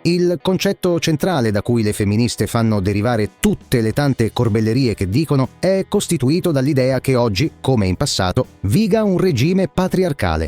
Il concetto centrale da cui le femministe fanno derivare tutte le tante corbellerie che dicono è costituito dall'idea che oggi, come in passato, viga un regime patriarcale,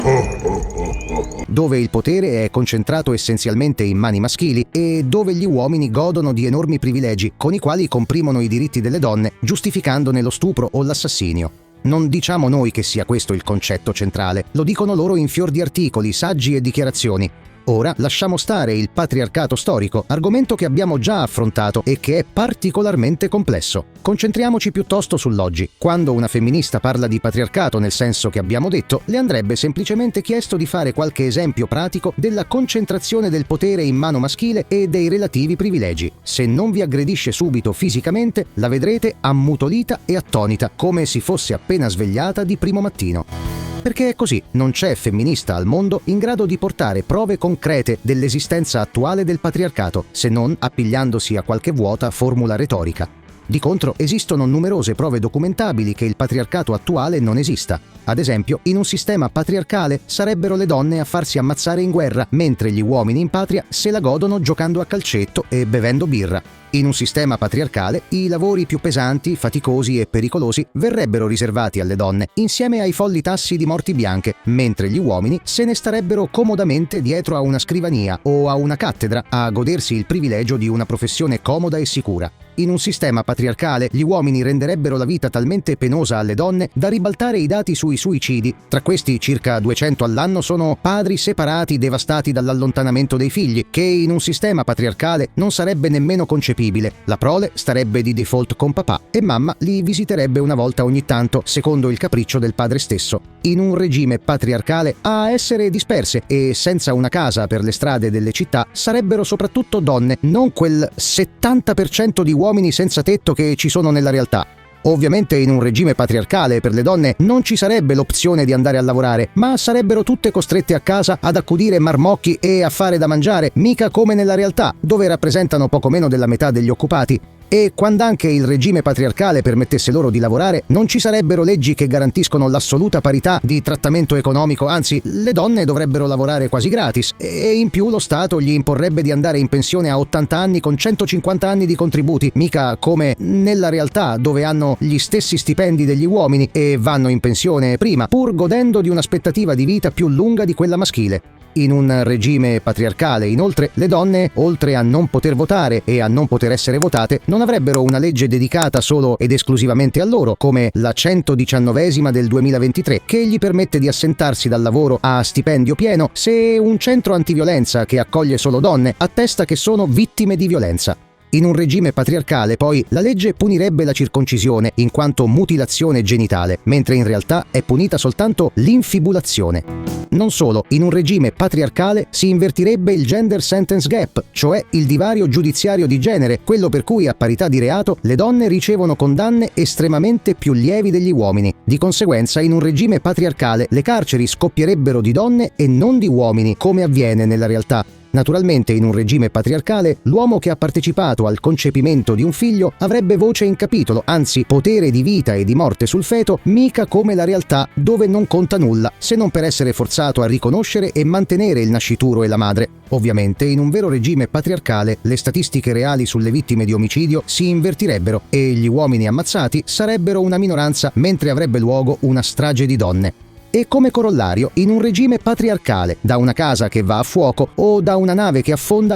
dove il potere è concentrato essenzialmente in mani maschili e dove gli uomini godono di enormi privilegi con i quali comprimono i diritti delle donne, giustificandone lo stupro o l'assassinio. Non diciamo noi che sia questo il concetto centrale, lo dicono loro in fior di articoli, saggi e dichiarazioni. Ora lasciamo stare il patriarcato storico, argomento che abbiamo già affrontato e che è particolarmente complesso. Concentriamoci piuttosto sull'oggi. Quando una femminista parla di patriarcato nel senso che abbiamo detto, le andrebbe semplicemente chiesto di fare qualche esempio pratico della concentrazione del potere in mano maschile e dei relativi privilegi. Se non vi aggredisce subito fisicamente, la vedrete ammutolita e attonita, come se fosse appena svegliata di primo mattino. Perché è così, non c'è femminista al mondo in grado di portare prove concrete dell'esistenza attuale del patriarcato, se non appigliandosi a qualche vuota formula retorica. Di contro, esistono numerose prove documentabili che il patriarcato attuale non esista. Ad esempio, in un sistema patriarcale sarebbero le donne a farsi ammazzare in guerra, mentre gli uomini in patria se la godono giocando a calcetto e bevendo birra. In un sistema patriarcale, i lavori più pesanti, faticosi e pericolosi verrebbero riservati alle donne, insieme ai folli tassi di morti bianche, mentre gli uomini se ne starebbero comodamente dietro a una scrivania o a una cattedra a godersi il privilegio di una professione comoda e sicura. In un sistema patriarcale, gli uomini renderebbero la vita talmente penosa alle donne da ribaltare i dati sui suicidi. Tra questi, circa 200 all'anno sono padri separati devastati dall'allontanamento dei figli, che in un sistema patriarcale non sarebbe nemmeno concepibile. La prole starebbe di default con papà e mamma li visiterebbe una volta ogni tanto, secondo il capriccio del padre stesso. In un regime patriarcale, a essere disperse e senza una casa per le strade delle città sarebbero soprattutto donne, non quel 70% di uomini senza tetto che ci sono nella realtà. Ovviamente in un regime patriarcale per le donne non ci sarebbe l'opzione di andare a lavorare, ma sarebbero tutte costrette a casa ad accudire marmocchi e a fare da mangiare, mica come nella realtà, dove rappresentano poco meno della metà degli occupati. E quand'anche il regime patriarcale permettesse loro di lavorare, non ci sarebbero leggi che garantiscono l'assoluta parità di trattamento economico, anzi, le donne dovrebbero lavorare quasi gratis e in più lo Stato gli imporrebbe di andare in pensione a 80 anni con 150 anni di contributi, mica come nella realtà dove hanno gli stessi stipendi degli uomini e vanno in pensione prima, pur godendo di un'aspettativa di vita più lunga di quella maschile. In un regime patriarcale, inoltre, le donne, oltre a non poter votare e a non poter essere votate, non avrebbero una legge dedicata solo ed esclusivamente a loro, come la 119esima del 2023, che gli permette di assentarsi dal lavoro a stipendio pieno se un centro antiviolenza che accoglie solo donne attesta che sono vittime di violenza. In un regime patriarcale, poi, la legge punirebbe la circoncisione in quanto mutilazione genitale, mentre in realtà è punita soltanto l'infibulazione. Non solo, in un regime patriarcale si invertirebbe il gender sentence gap, cioè il divario giudiziario di genere, quello per cui a parità di reato le donne ricevono condanne estremamente più lievi degli uomini. Di conseguenza, in un regime patriarcale le carceri scoppierebbero di donne e non di uomini, come avviene nella realtà. Naturalmente, in un regime patriarcale, l'uomo che ha partecipato al concepimento di un figlio avrebbe voce in capitolo, anzi potere di vita e di morte sul feto, mica come la realtà dove non conta nulla, se non per essere forzato a riconoscere e mantenere il nascituro e la madre. Ovviamente, in un vero regime patriarcale, le statistiche reali sulle vittime di omicidio si invertirebbero e gli uomini ammazzati sarebbero una minoranza, mentre avrebbe luogo una strage di donne. E come corollario, in un regime patriarcale, da una casa che va a fuoco o da una nave che affonda,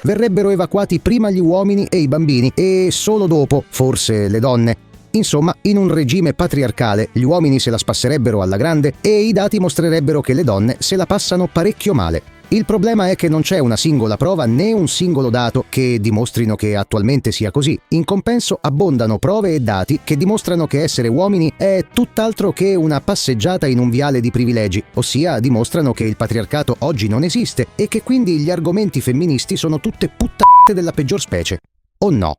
verrebbero evacuati prima gli uomini e i bambini e solo dopo, forse, le donne. Insomma, in un regime patriarcale gli uomini se la spasserebbero alla grande e i dati mostrerebbero che le donne se la passano parecchio male. Il problema è che non c'è una singola prova né un singolo dato che dimostrino che attualmente sia così. In compenso abbondano prove e dati che dimostrano che essere uomini è tutt'altro che una passeggiata in un viale di privilegi, ossia dimostrano che il patriarcato oggi non esiste e che quindi gli argomenti femministi sono tutte puttanate della peggior specie. O no?